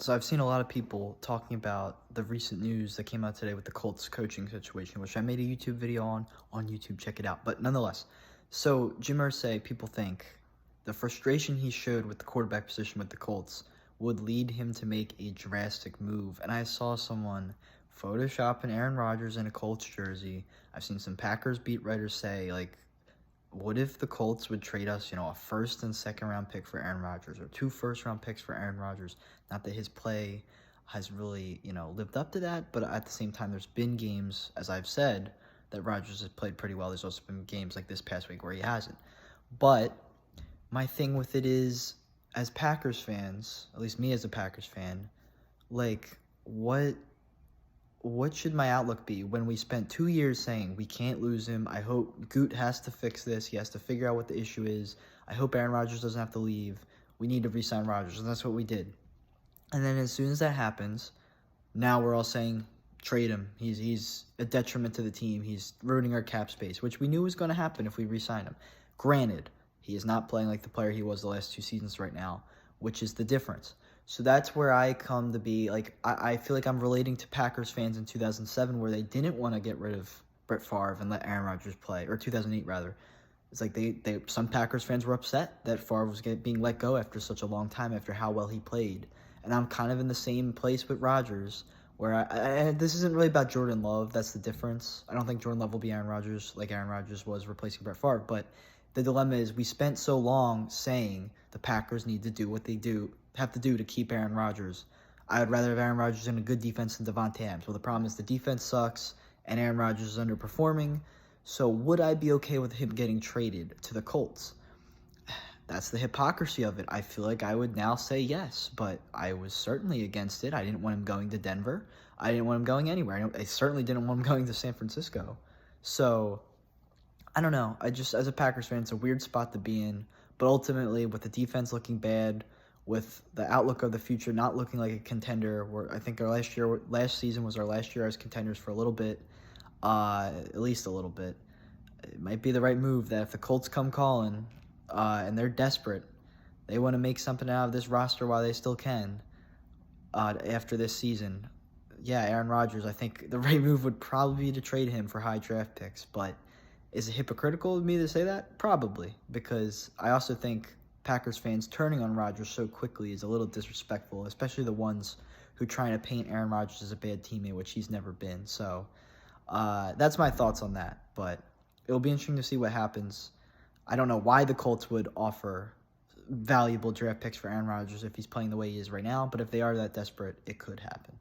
So I've seen a lot of people talking about the recent news that came out today with the Colts coaching situation, which I made a YouTube video on YouTube. Check it out. But nonetheless, so Jim Irsay, people think the frustration he showed with the quarterback position with the Colts would lead him to make a drastic move. And I saw someone Photoshop an Aaron Rodgers in a Colts jersey. I've seen some Packers beat writers say, like, what if the Colts would trade us, a first and second round pick for Aaron Rodgers, or 2 first-round picks for Aaron Rodgers? Not that his play has really, lived up to that, but at the same time, there's been games, as I've said, that Rodgers has played pretty well. There's also been games like this past week where he hasn't. But my thing with it is, as Packers fans, at least me as a Packers fan, like, what should my outlook be when we spent 2 years saying we can't lose him? I hope Goot has to fix this. He has to figure out what the issue is. I hope Aaron Rodgers doesn't have to leave. We need to re-sign Rodgers, and that's what we did. And then as soon as that happens, now we're all saying trade him. He's a detriment to the team. He's ruining our cap space, which we knew was going to happen if we re-sign him. Granted, he is not playing like the player he was the last 2 seasons right now, which is the difference. So that's where I come to be, like, I feel like I'm relating to Packers fans in 2007 where they didn't want to get rid of Brett Favre and let Aaron Rodgers play, or 2008 rather. It's like some Packers fans were upset that Favre was being let go after such a long time after how well he played. And I'm kind of in the same place with Rodgers where this isn't really about Jordan Love. That's the difference. I don't think Jordan Love will be Aaron Rodgers like Aaron Rodgers was replacing Brett Favre, but the dilemma is we spent so long saying the Packers need to do what they have to do to keep Aaron Rodgers. I would rather have Aaron Rodgers in a good defense than Devontae Adams. Well, the problem is the defense sucks and Aaron Rodgers is underperforming. So would I be okay with him getting traded to the Colts? That's the hypocrisy of it. I feel like I would now say yes, but I was certainly against it. I didn't want him going to Denver. I didn't want him going anywhere. I certainly didn't want him going to San Francisco. So I don't know. As a Packers fan, it's a weird spot to be in. But ultimately, with the defense looking bad, with the outlook of the future not looking like a contender, where I think last season was our last year as contenders for a little bit, at least a little bit. It might be the right move that if the Colts come calling and they're desperate, they want to make something out of this roster while they still can after this season. Yeah, Aaron Rodgers, I think the right move would probably be to trade him for high draft picks, but is it hypocritical of me to say that? Probably, because I also think Packers fans turning on Rodgers so quickly is a little disrespectful, especially the ones who trying to paint Aaron Rodgers as a bad teammate, which he's never been. So that's my thoughts on that, but it'll be interesting to see what happens. I don't know why the Colts would offer valuable draft picks for Aaron Rodgers if he's playing the way he is right now, but if they are that desperate, it could happen.